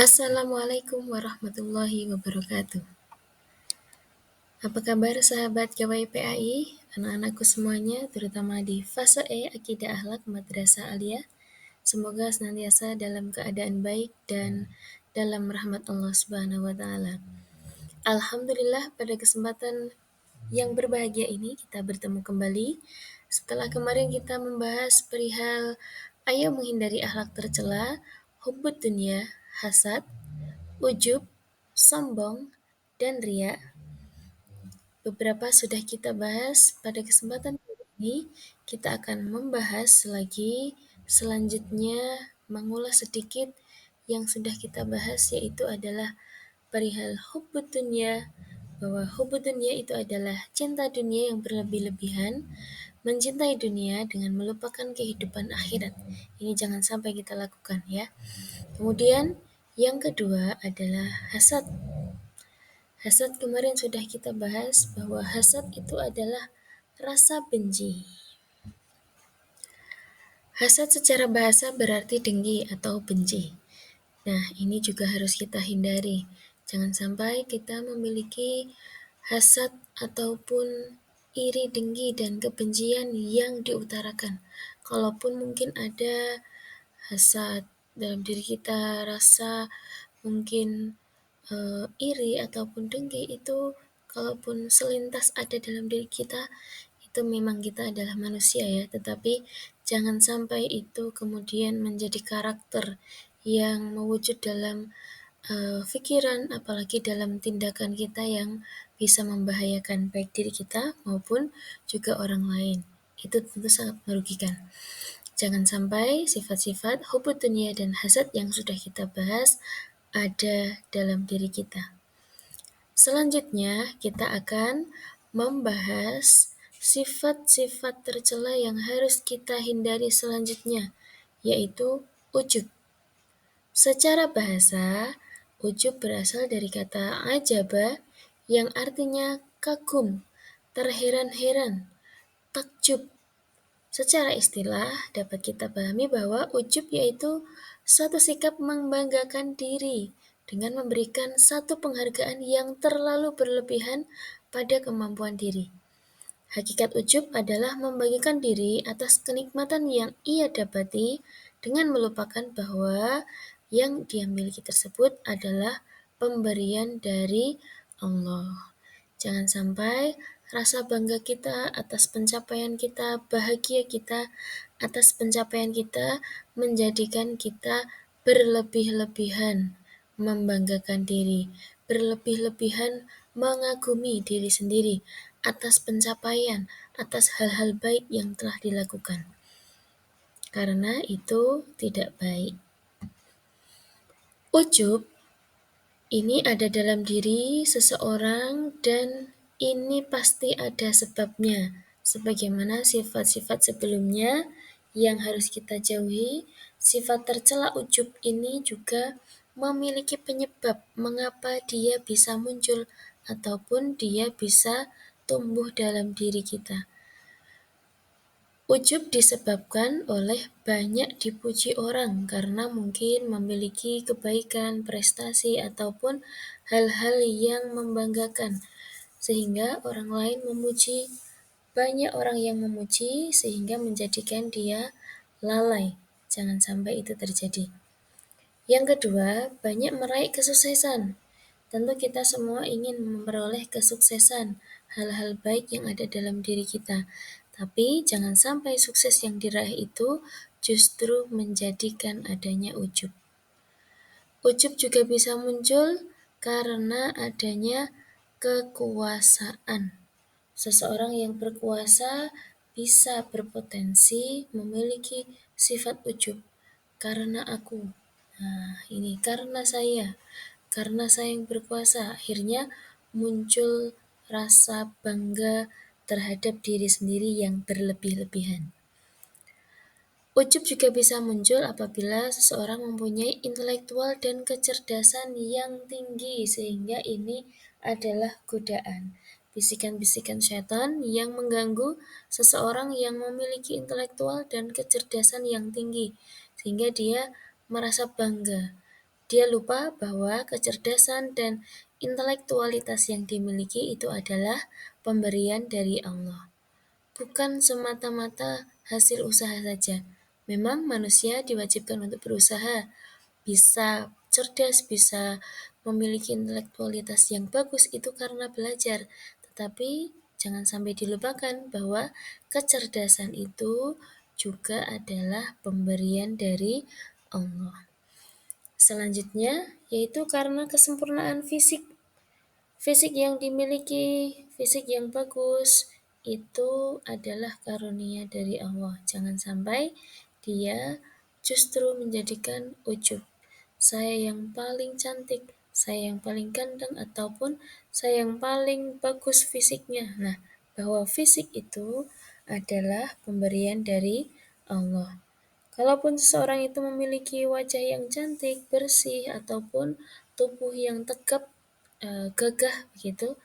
Assalamualaikum warahmatullahi wabarakatuh. Apa kabar sahabat KWPAI, anak-anakku semuanya, terutama di fase E Akidah Akhlak Madrasah Aliyah. Semoga senantiasa dalam keadaan baik dan dalam rahmat Allah Subhanahu wa taala. Alhamdulillah, pada kesempatan yang berbahagia ini kita bertemu kembali setelah kemarin kita membahas perihal ayo menghindari akhlak tercela, hubbud dunya, hasad, ujub, sombong, dan ria. Beberapa sudah kita bahas. Pada kesempatan kali ini kita akan membahas lagi, selanjutnya mengulas sedikit yang sudah kita bahas, yaitu adalah perihal hubbud dunya, bahwa hubbud dunya itu adalah cinta dunia yang berlebih-lebihan, mencintai dunia dengan melupakan kehidupan akhirat. Ini jangan sampai kita lakukan ya. Kemudian yang kedua adalah hasad. Hasad kemarin sudah kita bahas bahwa hasad itu adalah rasa benci. Hasad secara bahasa berarti dengki atau benci. Nah, ini juga harus kita hindari. Jangan sampai kita memiliki hasad ataupun iri, dengki, dan kebencian yang diutarakan. Kalaupun mungkin ada hasad dalam diri kita, rasa mungkin iri ataupun dengki itu kalaupun selintas ada dalam diri kita, itu memang kita adalah manusia ya, tetapi jangan sampai itu kemudian menjadi karakter yang mewujud dalam pikiran, apalagi dalam tindakan kita yang bisa membahayakan baik diri kita maupun juga orang lain. Itu tentu sangat merugikan. Jangan sampai sifat-sifat hubbud dunya dan hasad yang sudah kita bahas ada dalam diri kita. Selanjutnya, kita akan membahas sifat-sifat tercela yang harus kita hindari selanjutnya, yaitu ujub. Secara bahasa, ujub berasal dari kata ajaba yang artinya kagum, terheran-heran, takjub. Secara istilah, dapat kita pahami bahwa ujub yaitu satu sikap membanggakan diri dengan memberikan satu penghargaan yang terlalu berlebihan pada kemampuan diri. Hakikat ujub adalah membagikan diri atas kenikmatan yang ia dapati dengan melupakan bahwa yang dia miliki tersebut adalah pemberian dari Allah. Jangan sampai rasa bangga kita atas pencapaian kita, bahagia kita atas pencapaian kita menjadikan kita berlebih-lebihan membanggakan diri, berlebih-lebihan mengagumi diri sendiri atas pencapaian, atas hal-hal baik yang telah dilakukan. Karena itu tidak baik. Ujub ini ada dalam diri seseorang dan ini pasti ada sebabnya. Sebagaimana sifat-sifat sebelumnya yang harus kita jauhi, sifat tercela ujub ini juga memiliki penyebab mengapa dia bisa muncul ataupun dia bisa tumbuh dalam diri kita. Ujub disebabkan oleh banyak dipuji orang karena mungkin memiliki kebaikan, prestasi, ataupun hal-hal yang membanggakan. Sehingga orang lain memuji, banyak orang yang memuji sehingga menjadikan dia lalai. Jangan sampai itu terjadi. Yang kedua, banyak meraih kesuksesan. Tentu kita semua ingin memperoleh kesuksesan, hal-hal baik yang ada dalam diri kita. Tapi jangan sampai sukses yang diraih itu justru menjadikan adanya ujub. Ujub juga bisa muncul karena adanya kekuasaan. Seseorang yang berkuasa bisa berpotensi memiliki sifat ujub. Karena aku, nah ini karena saya yang berkuasa, akhirnya muncul rasa bangga terhadap diri sendiri yang berlebih-lebihan. Ujub juga bisa muncul apabila seseorang mempunyai intelektual dan kecerdasan yang tinggi, sehingga ini adalah godaan. Bisikan-bisikan setan yang mengganggu seseorang yang memiliki intelektual dan kecerdasan yang tinggi, sehingga dia merasa bangga. Dia lupa bahwa kecerdasan dan intelektualitas yang dimiliki itu adalah pemberian dari Allah, bukan semata-mata hasil usaha saja. Memang manusia diwajibkan untuk berusaha, bisa cerdas, bisa memiliki intelektualitas yang bagus itu karena belajar. Tetapi jangan sampai dilupakan bahwa kecerdasan itu juga adalah pemberian dari Allah. Selanjutnya yaitu karena kesempurnaan fisik. Fisik yang dimiliki, fisik yang bagus, itu adalah karunia dari Allah. Jangan sampai dia justru menjadikan ujub. Saya yang paling cantik, saya yang paling ganteng, ataupun saya yang paling bagus fisiknya. Nah, bahwa fisik itu adalah pemberian dari Allah. Kalaupun seseorang itu memiliki wajah yang cantik, bersih, ataupun tubuh yang tegap, gagah begitu,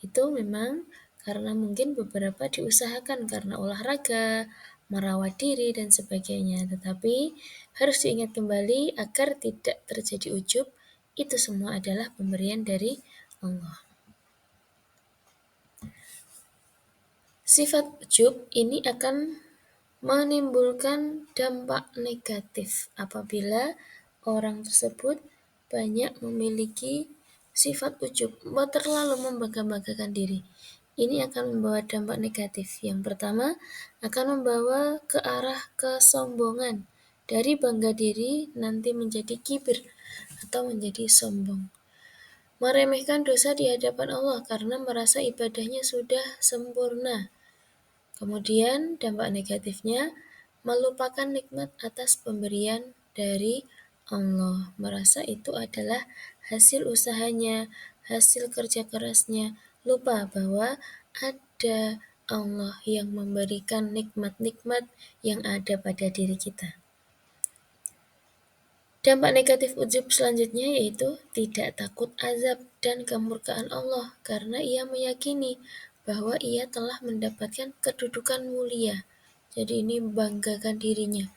itu memang karena mungkin beberapa diusahakan karena olahraga, merawat diri, dan sebagainya. Tetapi harus diingat kembali agar tidak terjadi ujub, itu semua adalah pemberian dari Allah. Sifat ujub ini akan menimbulkan dampak negatif apabila orang tersebut banyak memiliki sifat ujub, terlalu membangga-banggakan diri. Ini akan membawa dampak negatif. Yang pertama, akan membawa ke arah kesombongan. Dari bangga diri nanti menjadi kibir atau menjadi sombong. Meremehkan dosa di hadapan Allah karena merasa ibadahnya sudah sempurna. Kemudian dampak negatifnya melupakan nikmat atas pemberian dari Allah, merasa itu adalah hasil usahanya, hasil kerja kerasnya, lupa bahwa ada Allah yang memberikan nikmat-nikmat yang ada pada diri kita. Dampak negatif ujub selanjutnya yaitu tidak takut azab dan kemurkaan Allah karena ia meyakini bahwa ia telah mendapatkan kedudukan mulia. Jadi ini membanggakan dirinya,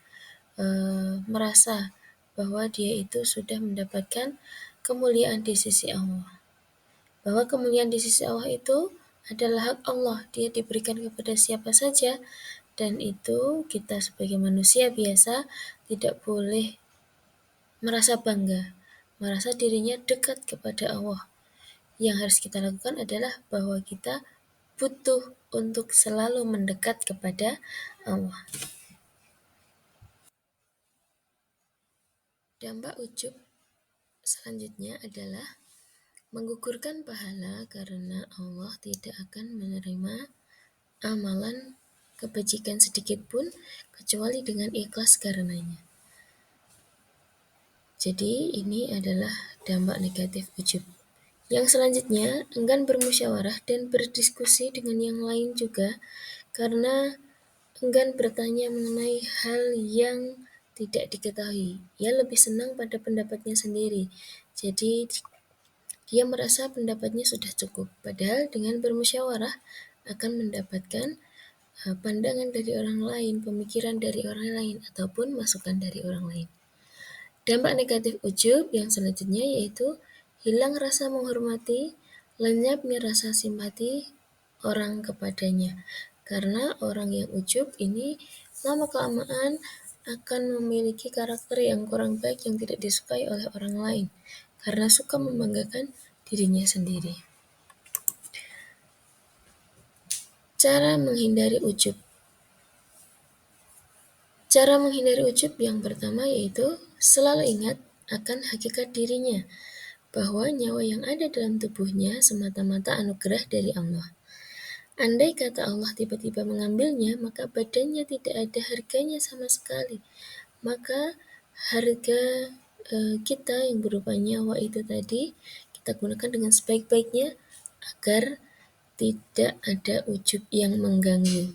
merasa bahwa dia itu sudah mendapatkan kemuliaan di sisi Allah. Bahwa kemuliaan di sisi Allah itu adalah hak Allah, dia diberikan kepada siapa saja, dan itu kita sebagai manusia biasa tidak boleh merasa bangga, merasa dirinya dekat kepada Allah. Yang harus kita lakukan adalah bahwa kita butuh untuk selalu mendekat kepada Allah. Dampak ujub selanjutnya adalah menggugurkan pahala karena Allah tidak akan menerima amalan kebajikan sedikit pun kecuali dengan ikhlas karenanya. Jadi ini adalah dampak negatif ujub. Yang selanjutnya, enggan bermusyawarah dan berdiskusi dengan yang lain juga karena enggan bertanya mengenai hal yang tidak diketahui. Ia lebih senang pada pendapatnya sendiri. Jadi dia merasa pendapatnya sudah cukup. Padahal dengan bermusyawarah akan mendapatkan pandangan dari orang lain, pemikiran dari orang lain, ataupun masukan dari orang lain. Dampak negatif ujub yang selanjutnya yaitu hilang rasa menghormati, lenyapnya rasa simpati orang kepadanya. Karena orang yang ujub ini lama-kelamaan akan memiliki karakter yang kurang baik yang tidak disukai oleh orang lain. Karena suka membanggakan dirinya sendiri. Cara menghindari ujub. Cara menghindari ujub yang pertama yaitu selalu ingat akan hakikat dirinya, bahwa nyawa yang ada dalam tubuhnya semata-mata anugerah dari Allah. Andai kata Allah tiba-tiba mengambilnya, maka badannya tidak ada harganya sama sekali. Maka harga kita yang berupa nyawa itu tadi kita gunakan dengan sebaik-baiknya agar tidak ada ujub yang mengganggu.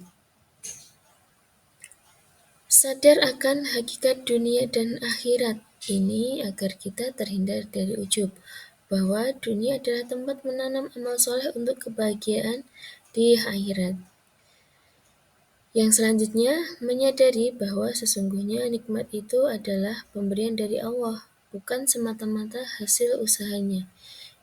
Sadar akan hakikat dunia dan akhirat ini agar kita terhindar dari ujub, bahwa dunia adalah tempat menanam amal soleh untuk kebahagiaan di akhirat. Yang selanjutnya, menyadari bahwa sesungguhnya nikmat itu adalah pemberian dari Allah, bukan semata-mata hasil usahanya.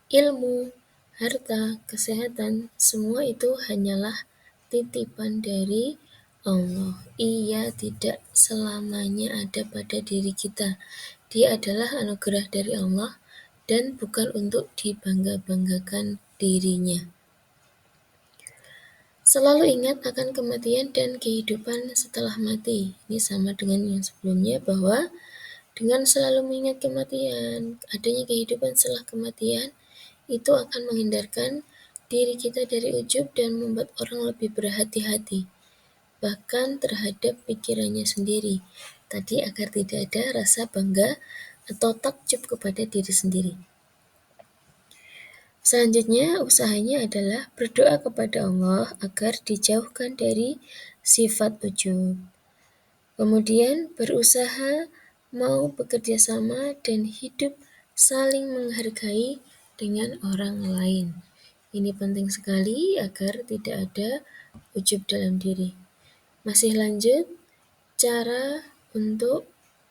Ilmu, harta, kesehatan, semua itu hanyalah titipan dari Allah. Ia tidak selamanya ada pada diri kita. Dia adalah anugerah dari Allah dan bukan untuk dibangga-banggakan dirinya. Selalu ingat akan kematian dan kehidupan setelah mati. Ini sama dengan yang sebelumnya, bahwa dengan selalu mengingat kematian, adanya kehidupan setelah kematian, itu akan menghindarkan diri kita dari ujub dan membuat orang lebih berhati-hati, bahkan terhadap pikirannya sendiri. Tadi agar tidak ada rasa bangga atau takjub kepada diri sendiri. Selanjutnya, usahanya adalah berdoa kepada Allah agar dijauhkan dari sifat ujub. Kemudian berusaha mau bekerja sama dan hidup saling menghargai dengan orang lain. Ini penting sekali agar tidak ada ujub dalam diri. Masih lanjut, cara untuk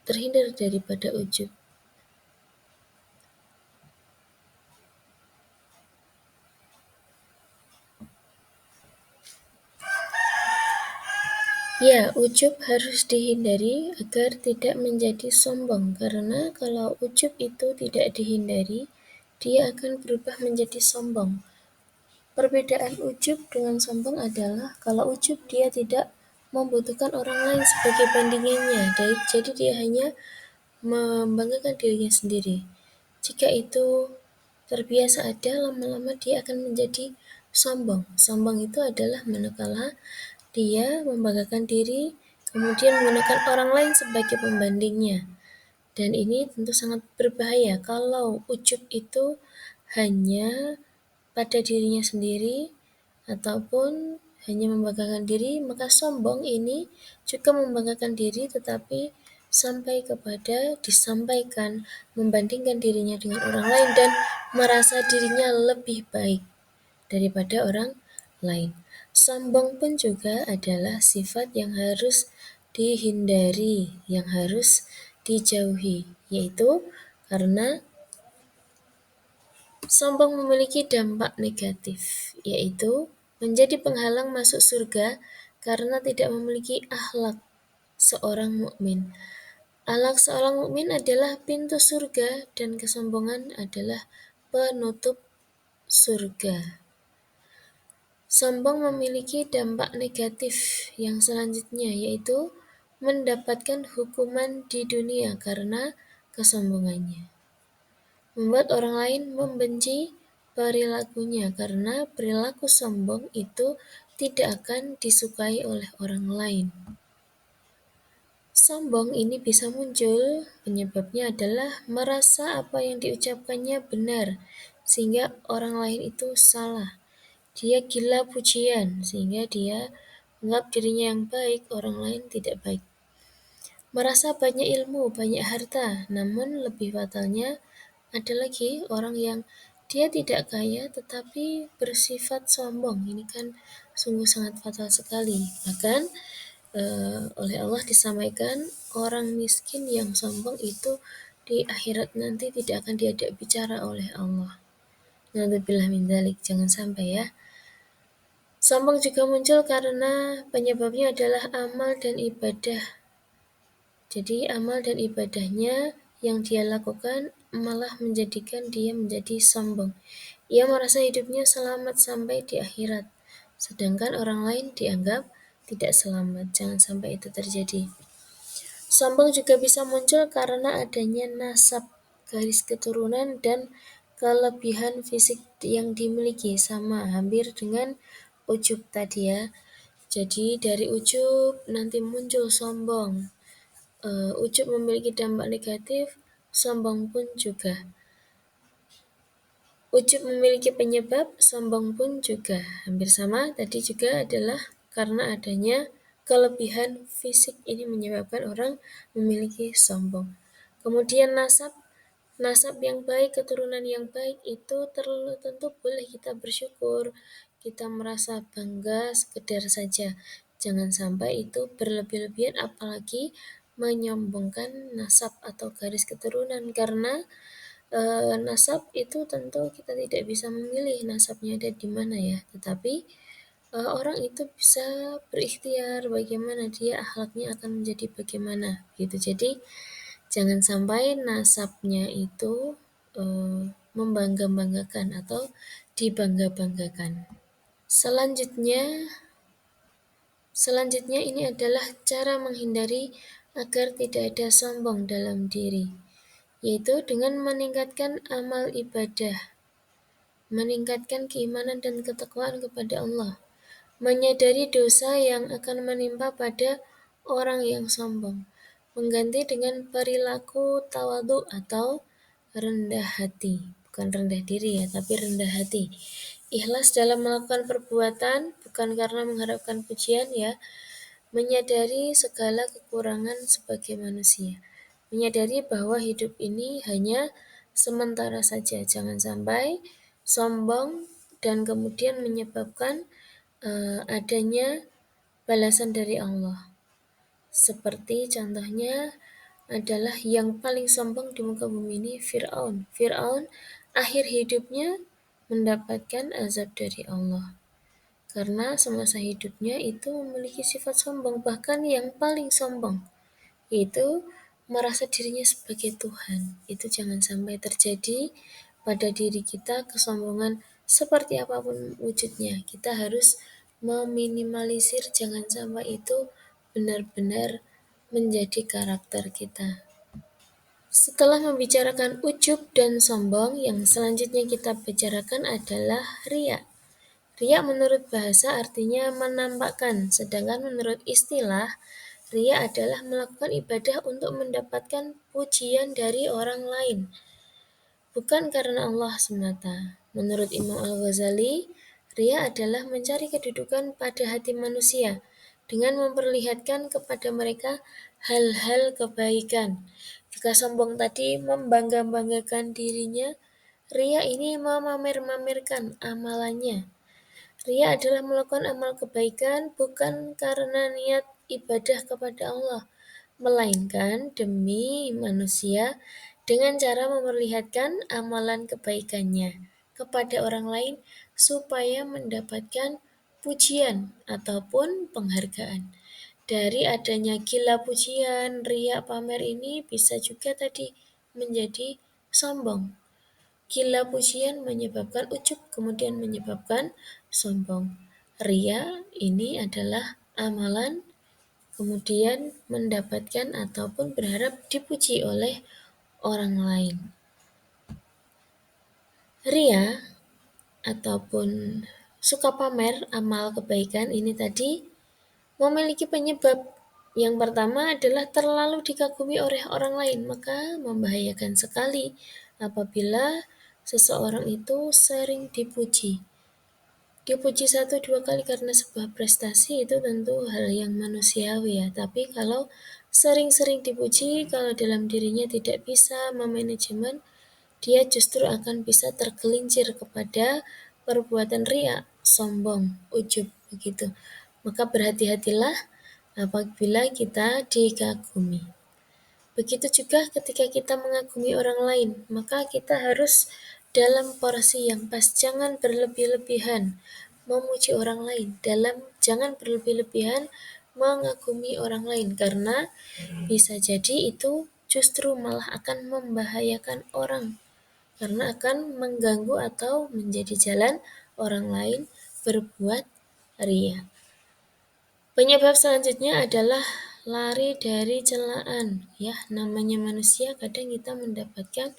terhindar daripada ujub. Ya, ujub harus dihindari agar tidak menjadi sombong, karena kalau ujub itu tidak dihindari, dia akan berubah menjadi sombong. Perbedaan ujub dengan sombong adalah kalau ujub dia tidak membutuhkan orang lain sebagai bandingannya, jadi dia hanya membanggakan dirinya sendiri. Jika itu terbiasa ada, lama-lama dia akan menjadi sombong. Sombong itu adalah manakala dia membanggakan diri, kemudian menggunakan orang lain sebagai pembandingnya. Dan ini tentu sangat berbahaya kalau ujub itu hanya pada dirinya sendiri ataupun hanya membanggakan diri, maka sombong ini juga membanggakan diri tetapi sampai kepada disampaikan membandingkan dirinya dengan orang lain dan merasa dirinya lebih baik daripada orang lain. Sombong pun juga adalah sifat yang harus dihindari, yang harus dijauhi, yaitu karena sombong memiliki dampak negatif, yaitu menjadi penghalang masuk surga karena tidak memiliki akhlak seorang mukmin. Akhlak seorang mukmin adalah pintu surga dan kesombongan adalah penutup surga. Sombong memiliki dampak negatif yang selanjutnya, yaitu mendapatkan hukuman di dunia karena kesombongannya. Membuat orang lain membenci perilakunya karena perilaku sombong itu tidak akan disukai oleh orang lain. Sombong ini bisa muncul, penyebabnya adalah merasa apa yang diucapkannya benar, sehingga orang lain itu salah. Dia gila pujian, sehingga dia menganggap dirinya yang baik, orang lain tidak baik. Merasa banyak ilmu, banyak harta, namun lebih fatalnya ada lagi orang yang dia tidak kaya tetapi bersifat sombong. Ini kan sungguh sangat fatal sekali. Bahkan oleh Allah disampaikan orang miskin yang sombong itu di akhirat nanti tidak akan diajak bicara oleh Allah. Na'udzubillah min dzalik, jangan sampai ya. Sombong juga muncul karena penyebabnya adalah amal dan ibadah. Jadi amal dan ibadahnya yang dia lakukan malah menjadikan dia menjadi sombong. Ia merasa hidupnya selamat sampai di akhirat, sedangkan orang lain dianggap tidak selamat. Jangan sampai itu terjadi. Sombong juga bisa muncul karena adanya nasab, garis keturunan, dan kelebihan fisik yang dimiliki, sama hampir dengan ujub tadi ya. Jadi dari ujub nanti muncul sombong. Ujub memiliki dampak negatif, sombong pun juga. Ujub memiliki penyebab, sombong pun juga. Hampir sama, tadi juga adalah karena adanya kelebihan fisik, ini menyebabkan orang memiliki sombong. Kemudian nasab, nasab yang baik, keturunan yang baik itu tentu boleh kita bersyukur, kita merasa bangga sekedar saja. Jangan sampai itu berlebih-lebihan, apalagi menyombongkan nasab atau garis keturunan karena nasab itu tentu kita tidak bisa memilih nasabnya ada di mana ya, tetapi orang itu bisa berikhtiar bagaimana dia akhlaknya akan menjadi bagaimana gitu. Jadi jangan sampai nasabnya itu membangga-banggakan atau dibangga-banggakan. Selanjutnya, selanjutnya ini adalah cara menghindari agar tidak ada sombong dalam diri, yaitu dengan meningkatkan amal ibadah, meningkatkan keimanan dan ketakwaan kepada Allah, menyadari dosa yang akan menimpa pada orang yang sombong, mengganti dengan perilaku tawadhu atau rendah hati, bukan rendah diri ya, tapi rendah hati. Ikhlas dalam melakukan perbuatan, bukan karena mengharapkan pujian ya, menyadari segala kekurangan sebagai manusia, menyadari bahwa hidup ini hanya sementara saja, jangan sampai sombong dan kemudian menyebabkan adanya balasan dari Allah. Seperti contohnya adalah yang paling sombong di muka bumi ini Fir'aun. Fir'aun akhir hidupnya mendapatkan azab dari Allah. Karena semasa hidupnya itu memiliki sifat sombong, bahkan yang paling sombong, yaitu merasa dirinya sebagai Tuhan. Itu jangan sampai terjadi pada diri kita kesombongan seperti apapun wujudnya. Kita harus meminimalisir jangan sampai itu benar-benar menjadi karakter kita. Setelah membicarakan ujub dan sombong, yang selanjutnya kita bicarakan adalah riya. Riya menurut bahasa artinya menampakkan, sedangkan menurut istilah, riya adalah melakukan ibadah untuk mendapatkan pujian dari orang lain, bukan karena Allah semata. Menurut Imam Al-Ghazali, riya adalah mencari kedudukan pada hati manusia dengan memperlihatkan kepada mereka hal-hal kebaikan. Jika sombong tadi membangga-banggakan dirinya, riya ini memamer-mamerkan amalannya. Riya adalah melakukan amal kebaikan bukan karena niat ibadah kepada Allah, melainkan demi manusia dengan cara memperlihatkan amalan kebaikannya kepada orang lain supaya mendapatkan pujian ataupun penghargaan. Dari adanya gila pujian, riya pamer ini bisa juga tadi menjadi sombong. Gila pujian menyebabkan ujub, kemudian menyebabkan sombong. Ria ini adalah amalan, kemudian mendapatkan ataupun berharap dipuji oleh orang lain. Ria ataupun suka pamer amal kebaikan ini tadi memiliki penyebab. Yang pertama adalah terlalu dikagumi oleh orang lain, maka membahayakan sekali apabila seseorang itu sering dipuji. Dipuji 1-2 kali karena sebuah prestasi itu tentu hal yang manusiawi ya. Tapi kalau sering-sering dipuji, kalau dalam dirinya tidak bisa memanajemen, dia justru akan bisa tergelincir kepada perbuatan ria, sombong, ujub begitu. Maka berhati-hatilah apabila kita dikagumi. Begitu juga ketika kita mengagumi orang lain, maka kita harus dalam porsi yang pas, jangan berlebih-lebihan memuji orang lain, jangan berlebih-lebihan mengagumi orang lain karena bisa jadi itu justru malah akan membahayakan orang karena akan mengganggu atau menjadi jalan orang lain berbuat ria. Penyebab selanjutnya adalah lari dari celaan. Ya, namanya manusia kadang kita mendapatkan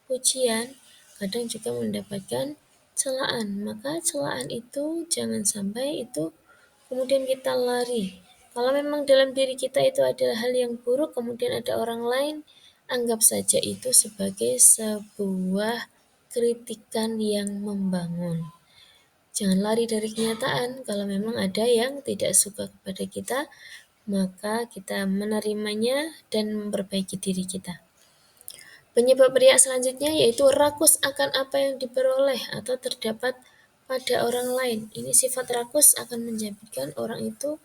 pujian, kadang juga mendapatkan celaan. Maka celaan itu jangan sampai itu kemudian kita lari. Kalau memang dalam diri kita itu adalah hal yang buruk, kemudian ada orang lain, anggap saja itu sebagai sebuah kritikan yang membangun. Jangan lari dari kenyataan. Kalau memang ada yang tidak suka kepada kita, maka kita menerimanya dan memperbaiki diri kita. Penyebab riak selanjutnya yaitu rakus akan apa yang diperoleh atau terdapat pada orang lain. Ini sifat rakus akan menjadikan orang itu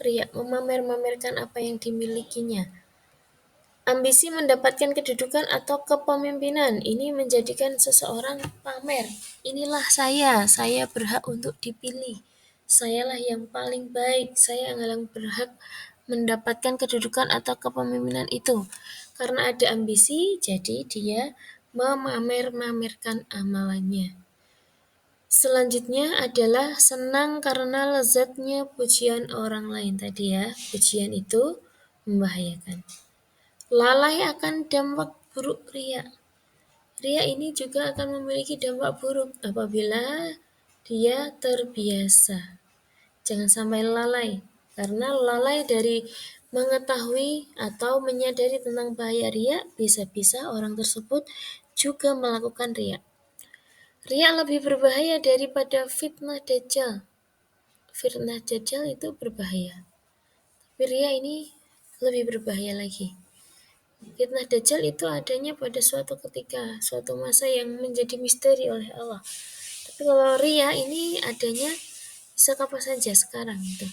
riak, memamer-mamerkan apa yang dimilikinya. Ambisi mendapatkan kedudukan atau kepemimpinan ini menjadikan seseorang pamer. Inilah saya berhak untuk dipilih. Sayalah yang paling baik, saya yang berhak mendapatkan kedudukan atau kepemimpinan itu. Karena ada ambisi, jadi dia memamer-mamerkan amalannya. Selanjutnya adalah senang karena lezatnya pujian orang lain tadi ya. Pujian itu membahayakan. Lalai akan dampak buruk ria. Ria ini juga akan memiliki dampak buruk apabila dia terbiasa. Jangan sampai lalai, karena lalai dari mengetahui atau menyadari tentang bahaya ria, bisa-bisa orang tersebut juga melakukan ria. Ria lebih berbahaya daripada fitnah dajjal. Fitnah dajjal itu berbahaya, tapi ria ini lebih berbahaya lagi. Fitnah Dajjal itu adanya pada suatu ketika, suatu masa yang menjadi misteri oleh Allah. Tapi kalau ria ini adanya bisa kapan saja sekarang itu.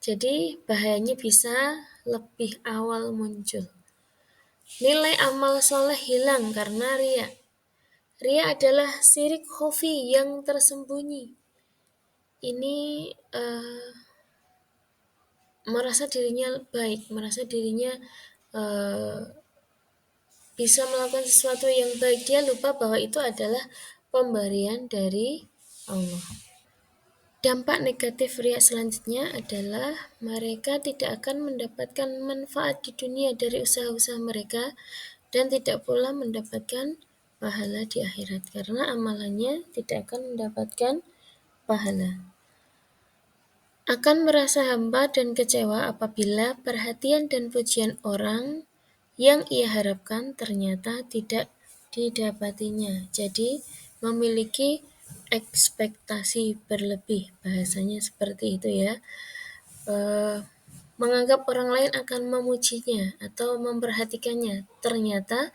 Jadi bahayanya bisa lebih awal muncul. Nilai amal soleh hilang karena ria. Ria adalah syirik khafi yang tersembunyi. Ini merasa dirinya baik, merasa dirinya bisa melakukan sesuatu yang baik, dia lupa bahwa itu adalah pemberian dari Allah. Dampak negatif ria selanjutnya adalah mereka tidak akan mendapatkan manfaat di dunia dari usaha-usaha mereka dan tidak pula mendapatkan pahala di akhirat karena amalannya tidak akan mendapatkan pahala. Akan merasa hampa dan kecewa apabila perhatian dan pujian orang yang ia harapkan ternyata tidak didapatinya. Jadi memiliki ekspektasi berlebih, bahasanya seperti itu ya. Menganggap orang lain akan memujinya atau memperhatikannya, ternyata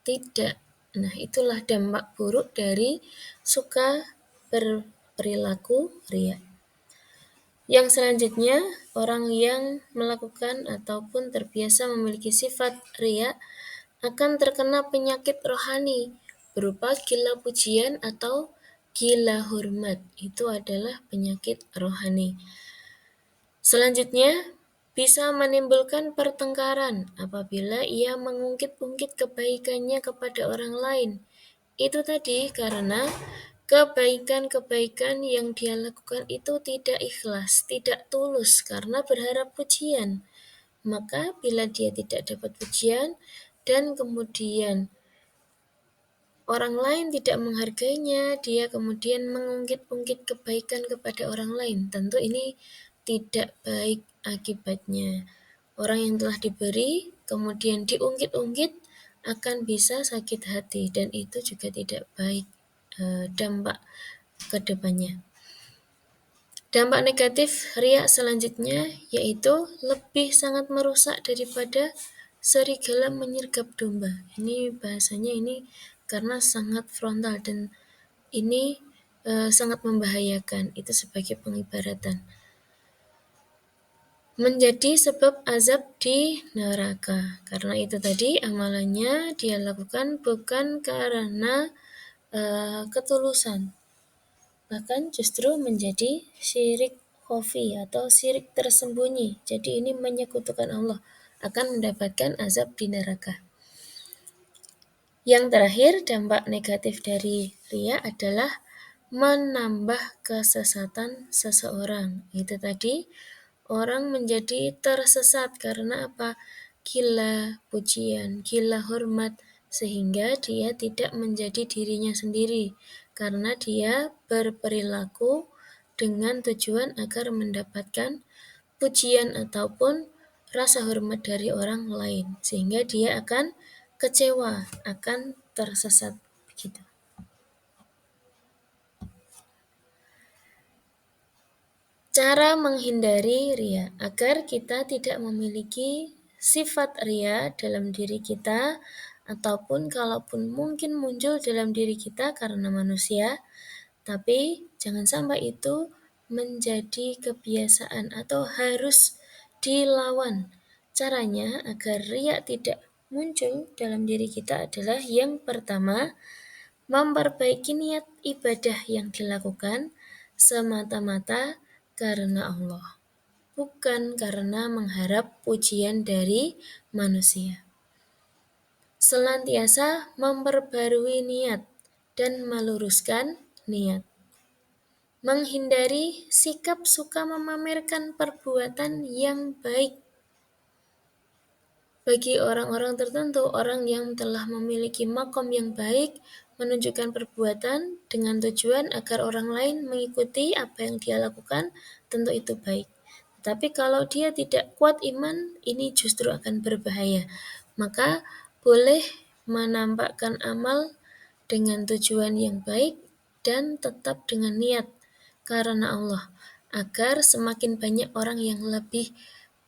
tidak. Nah, itulah dampak buruk dari suka berperilaku ria. Yang selanjutnya, orang yang melakukan ataupun terbiasa memiliki sifat ria akan terkena penyakit rohani berupa gila pujian atau gila hormat. Itu adalah penyakit rohani. Selanjutnya, bisa menimbulkan pertengkaran apabila ia mengungkit-ungkit kebaikannya kepada orang lain. Itu tadi karena kebaikan-kebaikan yang dia lakukan itu tidak ikhlas, tidak tulus karena berharap pujian. Maka bila dia tidak dapat pujian dan kemudian orang lain tidak menghargainya, dia kemudian mengungkit-ungkit kebaikan kepada orang lain. Tentu ini tidak baik akibatnya. Orang yang telah diberi kemudian diungkit-ungkit akan bisa sakit hati dan itu juga tidak baik dampak ke depannya. Dampak negatif ria selanjutnya yaitu lebih sangat merusak daripada serigala menyergap domba. Ini bahasanya ini karena sangat frontal dan ini sangat membahayakan. Itu sebagai pengibaratan. Menjadi sebab azab di neraka. Karena itu tadi amalannya dia lakukan bukan karena ketulusan, bahkan justru menjadi syirik khafi atau syirik tersembunyi. Jadi ini menyekutukan Allah, akan mendapatkan azab di neraka. Yang terakhir, dampak negatif dari ria adalah menambah kesesatan seseorang. Itu tadi, orang menjadi tersesat karena apa? Gila pujian, gila hormat, sehingga dia tidak menjadi dirinya sendiri karena dia berperilaku dengan tujuan agar mendapatkan pujian ataupun rasa hormat dari orang lain, sehingga dia akan kecewa, akan tersesat begitu. Cara menghindari ria agar kita tidak memiliki sifat ria dalam diri kita ataupun kalaupun mungkin muncul dalam diri kita karena manusia, tapi jangan sampai itu menjadi kebiasaan atau harus dilawan Caranya agar riya tidak muncul dalam diri kita adalah yang pertama, memperbaiki niat ibadah yang dilakukan semata-mata karena Allah, bukan karena mengharap pujian dari manusia. Senantiasa memperbarui niat dan meluruskan niat. Menghindari sikap suka memamerkan perbuatan yang baik. Bagi orang-orang tertentu, orang yang telah memiliki makom yang baik menunjukkan perbuatan dengan tujuan agar orang lain mengikuti apa yang dia lakukan, tentu itu baik. Tapi kalau dia tidak kuat iman, ini justru akan berbahaya. Maka boleh menampakkan amal dengan tujuan yang baik dan tetap dengan niat karena Allah, agar semakin banyak orang yang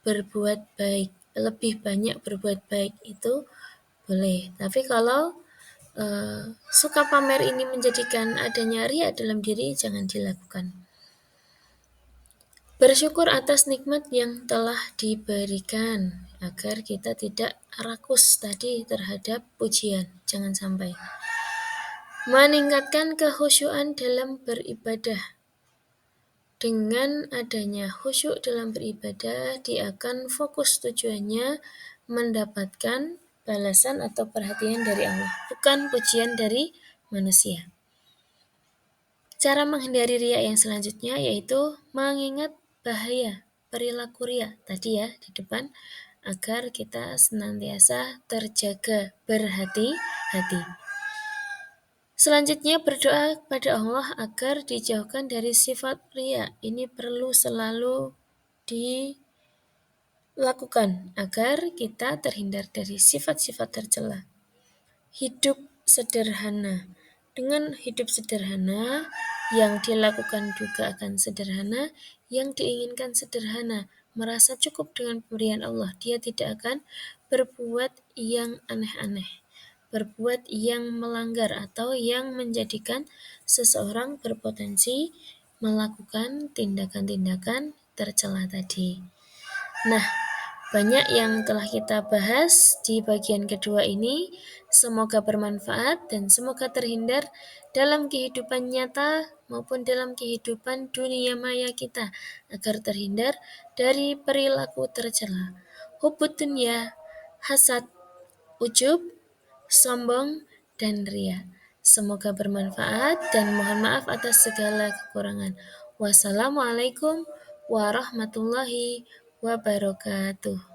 berbuat baik, lebih banyak berbuat baik itu boleh. Tapi kalau suka pamer ini menjadikan adanya riya dalam diri, jangan dilakukan. Bersyukur atas nikmat yang telah diberikan agar kita tidak rakus tadi terhadap pujian, jangan sampai. Meningkatkan kekhusyuan dalam beribadah. Dengan adanya khusyuk dalam beribadah, dia akan fokus tujuannya mendapatkan balasan atau perhatian dari Allah, bukan pujian dari manusia. Cara menghindari riya yang selanjutnya yaitu mengingat bahaya perilaku riya tadi ya di depan, agar kita senantiasa terjaga berhati-hati. Selanjutnya berdoa kepada Allah agar dijauhkan dari sifat riya. Ini perlu selalu dilakukan agar kita terhindar dari sifat-sifat tercela. Hidup sederhana. Dengan hidup sederhana, yang dilakukan juga akan sederhana, yang diinginkan sederhana, merasa cukup dengan pemberian Allah. Dia tidak akan berbuat yang aneh-aneh, berbuat yang melanggar atau yang menjadikan seseorang berpotensi melakukan tindakan-tindakan tercela tadi. Nah, banyak yang telah kita bahas di bagian kedua ini. Semoga bermanfaat dan semoga terhindar dalam kehidupan nyata maupun dalam kehidupan dunia maya kita, agar terhindar dari perilaku tercela. Hubbud dunya, hasad, ujub, sombong, dan ria. Semoga bermanfaat dan mohon maaf atas segala kekurangan. Wassalamualaikum warahmatullahi wabarakatuh.